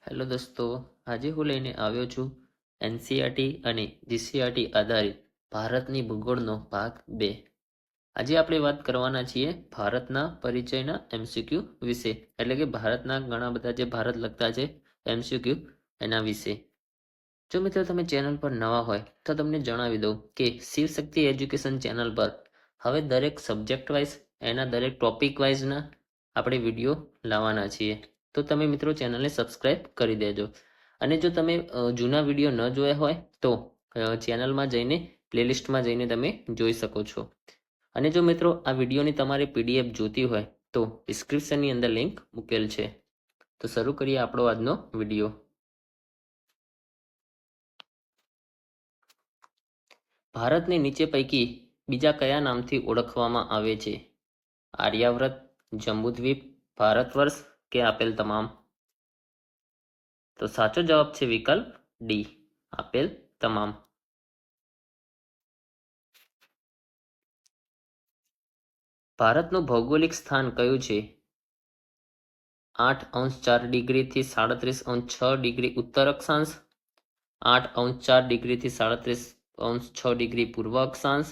Hello દોસ્તો, આજે હું લઈને આવ્યો છું એનસીઈઆરટી અને જીસીઈઆરટી આધારિત ભારતની ભૂગોળનો ભાગ 2. આજે આપણે વાત કરવાના છીએ ભારતના પરિચયના એમસીક્યુ વિશે, એટલે કે ભારતના ઘણા બધા જે ભારત લગતા છે એમસીક્યુ એના વિશે. જો મિત્રો તમે ચેનલ પર નવા હોય તો તમને જણાવી દઉં કે શિવશક્તિ એજ્યુકેશન ચેનલ પર હવે દરેક સબ્જેક્ટ વાઇઝ એના દરેક ટોપિક વાઇઝના આપણે વિડીયો લાવવાના છીએ. તો તમે મિત્રો ચેનલને સબસ્ક્રાઇબ કરી દેજો. અને જો તમે જૂના વિડીયો ન જોયા હોય તો ચેનલમાં જઈને પ્લેલિસ્ટમાં જઈને તમે જોઈ શકો છો. અને જો મિત્રો આ વિડીયોની તમારે પીડીએફ જોતી હોય તો ડિસ્ક્રિપ્શનની અંદર લિંક મૂકેલ છે. તો શરૂ કરીએ આપણો આજનો વિડીયો. ભારતને નીચે પૈકી બીજા કયા નામથી ઓળખવામાં આવે છે? આર્યાવ્રત, જંબુદ્વીપ, ભારતવર્ષ કે આપેલ તમામ? તો સાચો જવાબ છે વિકલ્પ ડી, આપેલ તમામ. ભારતનું ભૌગોલિક સ્થાન કયું છે? 8°4 થી 37°6 ઉત્તર અક્ષાંશ, 8°4 થી 37°6 પૂર્વ અક્ષાંશ,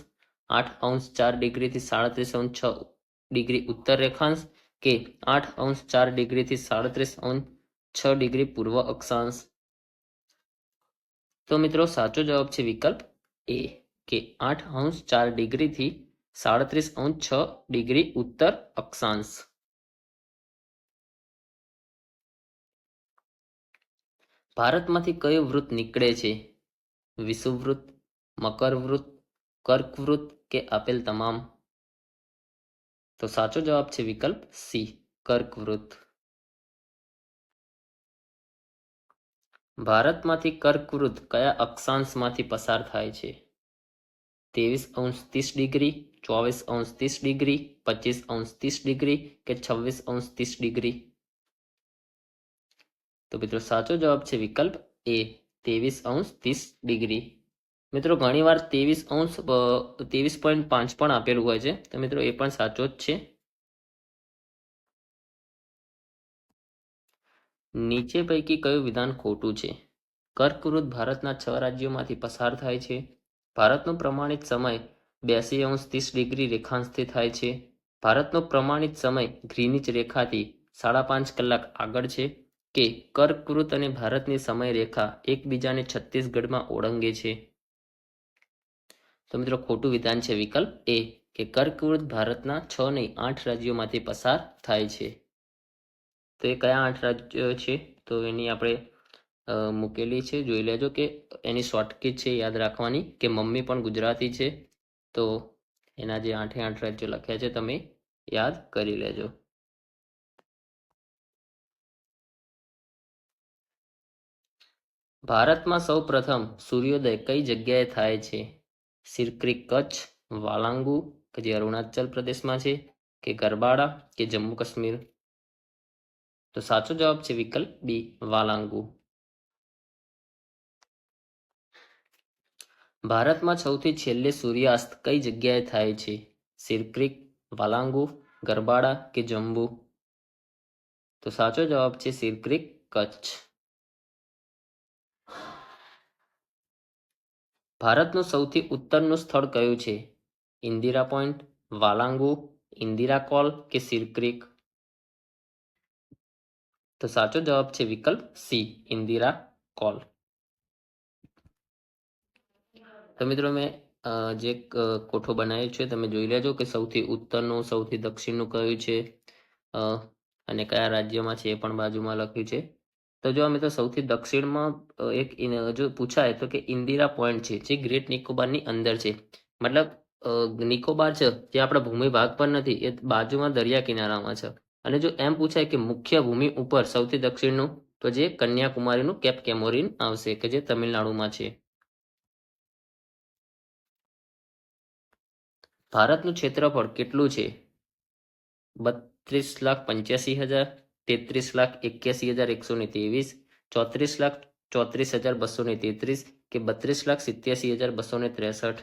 8°4 થી 37°6 ઉત્તર રેખાંશ કે 8°4 થી 37°6 પૂર્વ અક્ષાંશ? તો મિત્રો સાચો જવાબ છે વિકલ્પ એ, કે 8°4 થી 37°6 ઉત્તર અક્ષાંશ. ભારતમાંથી કયું વૃત્ત નીકળે છે? વિષુવવૃત્ત, મકરવૃત્ત, કર્કવૃત્ત કે આપેલ તમામ? તો સાચો જવાબ છે વિકલ્પ સી, કર્કવૃત્ત. ભારતમાંથી કર્કવૃત્ત કયા અક્ષાંશમાંથી પસાર થાય છે? 23°30°, 24°30°, 25°30° કે 26°30°? તો મિત્રો સાચો જવાબ છે વિકલ્પ એ, 23°30°. મિત્રો ઘણીવાર 23.5 પણ આપેલું હોય છે, તો મિત્રો એ પણ સાચો જ છે. નીચે પૈકી કયું વિધાન ખોટું છે? કર્કવૃત્ત ભારતના 6 રાજ્યોમાંથી પસાર થાય છે. ભારતનો પ્રમાણિત સમય 82°30° રેખાંશથી થાય છે. ભારતનો પ્રમાણિત સમય ગ્રીનિચ રેખાથી 5.5 કલાક આગળ છે. કે કર્કવૃત્ત અને ભારતની સમય રેખા એકબીજાને છત્તીસગઢમાં ઓળંગે છે? તો મિત્રો ખોટું વિધાન છે વિકલ્પ એ, કે કર્કવૃત્ત ભારતના 6 નહીં 8 રાજ્યોમાંથી પસાર થાય છે. તો એ કયા 8 રાજ્યો છે? તો એની આપણે મૂકેલી છે, જોઈ લેજો કે એની શોર્ટકટ છે યાદ રાખવાની, કે મમ્મી પણ ગુજરાતી છે, તો એના જે 8 રાજ્યો લખ્યા છે તમે યાદ કરી લેજો. ભારતમાં સૌ પ્રથમ સૂર્યોદય કઈ જગ્યાએ થાય છે? સિરક્રીક કચ્છ, વાલાંગુ કે જે અરુણાચલ પ્રદેશમાં છે, કે ગરબાડા કે જમ્મુ કાશ્મીર? તો સાચો જવાબ છે વિકલ્પ બી, વાલાંગુ. ભારતમાં સૌથી છેલ્લે સૂર્યાસ્ત કઈ જગ્યાએ થાય છે? સિરક્રીક, વાલાંગુ, ગરબાડા કે જમ્મુ? તો સાચો જવાબ છે સિરક્રીક કચ્છ. ભારતનું સૌથી ઉત્તરનું સ્થળ કયું છે? ઇન્દિરા પોઈન્ટ, વાલાંગુ, ઇન્દિરા કોલ કે સિરક્રીક? તો સાચો જવાબ છે વિકલ્પ સી, ઇન્દિરા કોલ. તો મિત્રો મેં જે કોઠો બનાવ્યો છે તમે જોઈ લેજો કે સૌથી ઉત્તરનું સૌથી દક્ષિણનું કયું છે અને કયા રાજ્યમાં છે એ પણ બાજુમાં લખ્યું છે. તો જો મિત્રો સૌથી દક્ષિણમાં એક જો પૂછાય તો કે ઇન્દિરા પોઈન્ટ છે, જે ગ્રેટ નિકોબારની અંદર છે. મતલબ નિકોબાર છે જે આપણા ભૂમિ ભાગ પર નથી, એ બાજુમાં દરિયા કિનારામાં છે. અને જો એમ પૂછાય કે મુખ્ય ભૂમિ ઉપર સૌથી દક્ષિણનું, તો જે કન્યાકુમારીનું કેપ કેમોરિન આવશે, કે જે તમિલનાડુમાં છે. ભારતનું ક્ષેત્રફળ કેટલું છે? 32,85,000, 33,81,123, 34,34,233 કે 32,87,263?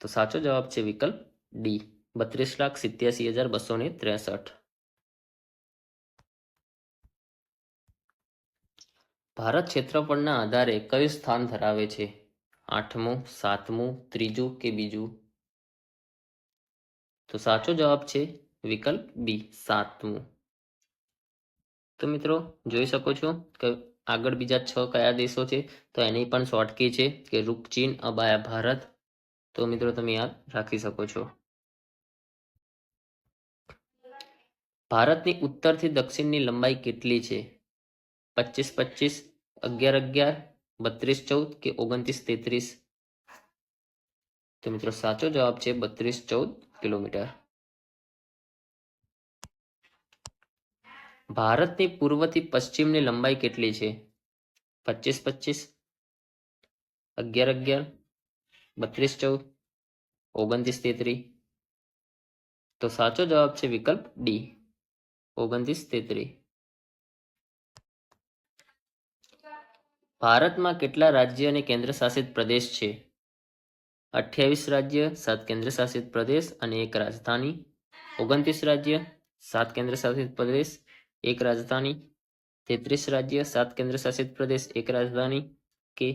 તો સાચો જવાબ છે વિકલ્પ ડી, 32,87,263. ભારત ક્ષેત્રફળના આધારે કયું સ્થાન ધરાવે છે? 8મું, 7મું, 3જું કે બીજું? તો સાચો જવાબ છે વિકલ્પ બી, 7મું. તો મિત્રો જોઈ શકો છો કે આગળ બીજા 6 કયા દેશો છે, તો એની પણ શોર્ટકી છે કે રૂપ ચીન, અબાયા ભારત. તો મિત્રો તમે યાદ રાખી શકો છો. ભારતની ઉત્તરથી દક્ષિણની લંબાઈ કેટલી છે? 25-25, 11-11, 32-14 કે 29-33? તો મિત્રો સાચો જવાબ છે 32-14 કિલોમીટર. ભારતની પૂર્વથી પશ્ચિમની લંબાઈ કેટલી છે? 25-25, 11-11, 32-14, 29-33? તો સાચો જવાબ છે વિકલ્પ ડી, 29-33. ભારતમાં કેટલા રાજ્ય અને કેન્દ્ર શાસિત પ્રદેશ છે? 28 રાજ્ય, 7 કેન્દ્ર શાસિત પ્રદેશ અને 1 રાજધાની. 29 રાજ્ય, 7 કેન્દ્ર શાસિત પ્રદેશ, 1 રાજધાની. 33 રાજ્ય, 7 કેન્દ્ર શાસિત પ્રદેશ, 1 રાજધાની કે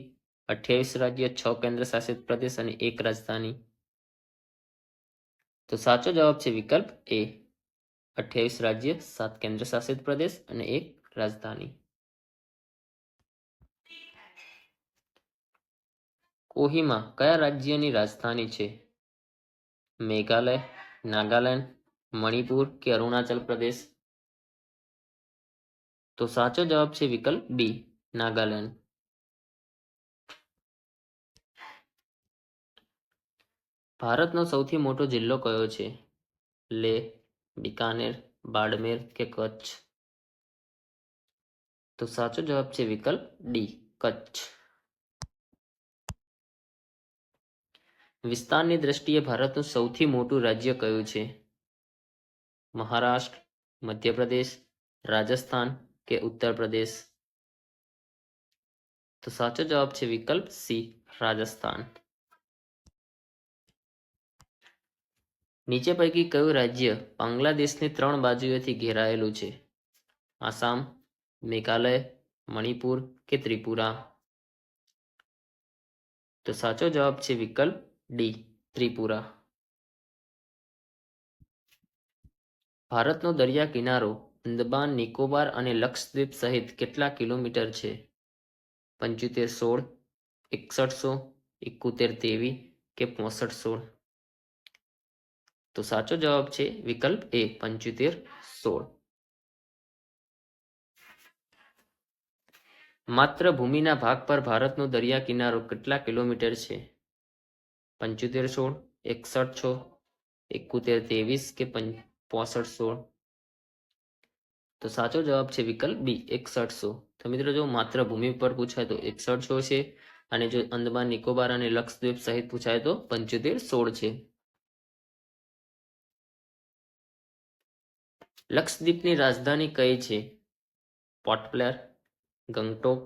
28 રાજ્ય, 6 કેન્દ્ર શાસિત પ્રદેશ અને 1 રાજધાની? તો સાચો જવાબ છે વિકલ્પ એ, 28 રાજ્ય, 7 કેન્દ્ર શાસિત પ્રદેશ અને 1 રાજધાની. કોહિમા કયા રાજ્યની રાજધાની છે? મેઘાલય, નાગાલેન્ડ, મણિપુર કે અરુણાચલ પ્રદેશ? તો સાચો જવાબ છે વિકલ્પ બી, નાગાલેન્ડ. ભારતનો સૌથી મોટો જિલ્લો કયો છે? લેહ, બિકાનેર, બાડમેર કે કચ્છ? તો સાચો જવાબ છે વિકલ્પ ડી, કચ્છ. વિસ્તારની દ્રષ્ટિએ ભારતનું સૌથી મોટું રાજ્ય કયું છે? મહારાષ્ટ્ર, મધ્યપ્રદેશ, રાજસ્થાન કે ઉત્તર પ્રદેશ? તો સાચો જવાબ છે વિકલ્પ સી, રાજસ્થાન. નીચે પૈકી કયું રાજ્ય બાંગ્લાદેશની 3 બાજુએથી ઘેરાયેલું છે? આસામ, મેઘાલય, મણિપુર કે ત્રિપુરા? તો સાચો જવાબ છે વિકલ્પ ડી, ત્રિપુરા. ભારતનો દરિયા કિનારો અંદમાન નિકોબાર અને લક્ષદ્વીપ સહિત કેટલા કિલોમીટર છે? 75-16, 6100, 71-23 કે 65-16? તો સાચો જવાબ છે વિકલ્પ એ, 75-16. માત્ર ભૂમિના ભાગ પર ભારતનો દરિયા કિનારો કેટલા કિલોમીટર છે? 75-16, 61-6, 71-23 કે 65-16? તો સાચો જવાબ છે વિકલ્પ બી, 6100. તો મિત્રો જો માત્ર ભૂમિ પર પૂછાય તો 6100 છે, અને જો અંદમાન નિકોબાર અને લક્ષદ્વીપ સહિત પૂછાય તો 75-16 છે. લક્ષદ્વીપની રાજધાની કઈ છે? પોર્ટ બ્લેર, ગંગટોક,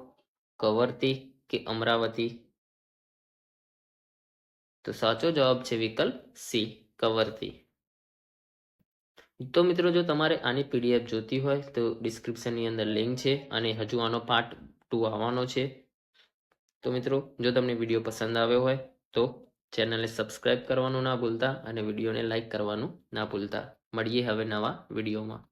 કવરતી કે અમરાવતી? તો સાચો જવાબ છે વિકલ્પ સી, કવરતી. તો મિત્રો જો તમારે આની પીડીએફ જોતી હોય તો ડિસ્ક્રિપ્શનની અંદર લિંક છે, અને હજુ આનો પાર્ટ 2 આવવાનો છે. તો મિત્રો જો તમને વિડીયો પસંદ આવ્યો હોય તો ચેનલને સબસ્ક્રાઇબ કરવાનું ના ભૂલતા અને વિડીયોને લાઈક કરવાનું ના ભૂલતા. મળીએ હવે નવા વિડીયોમાં.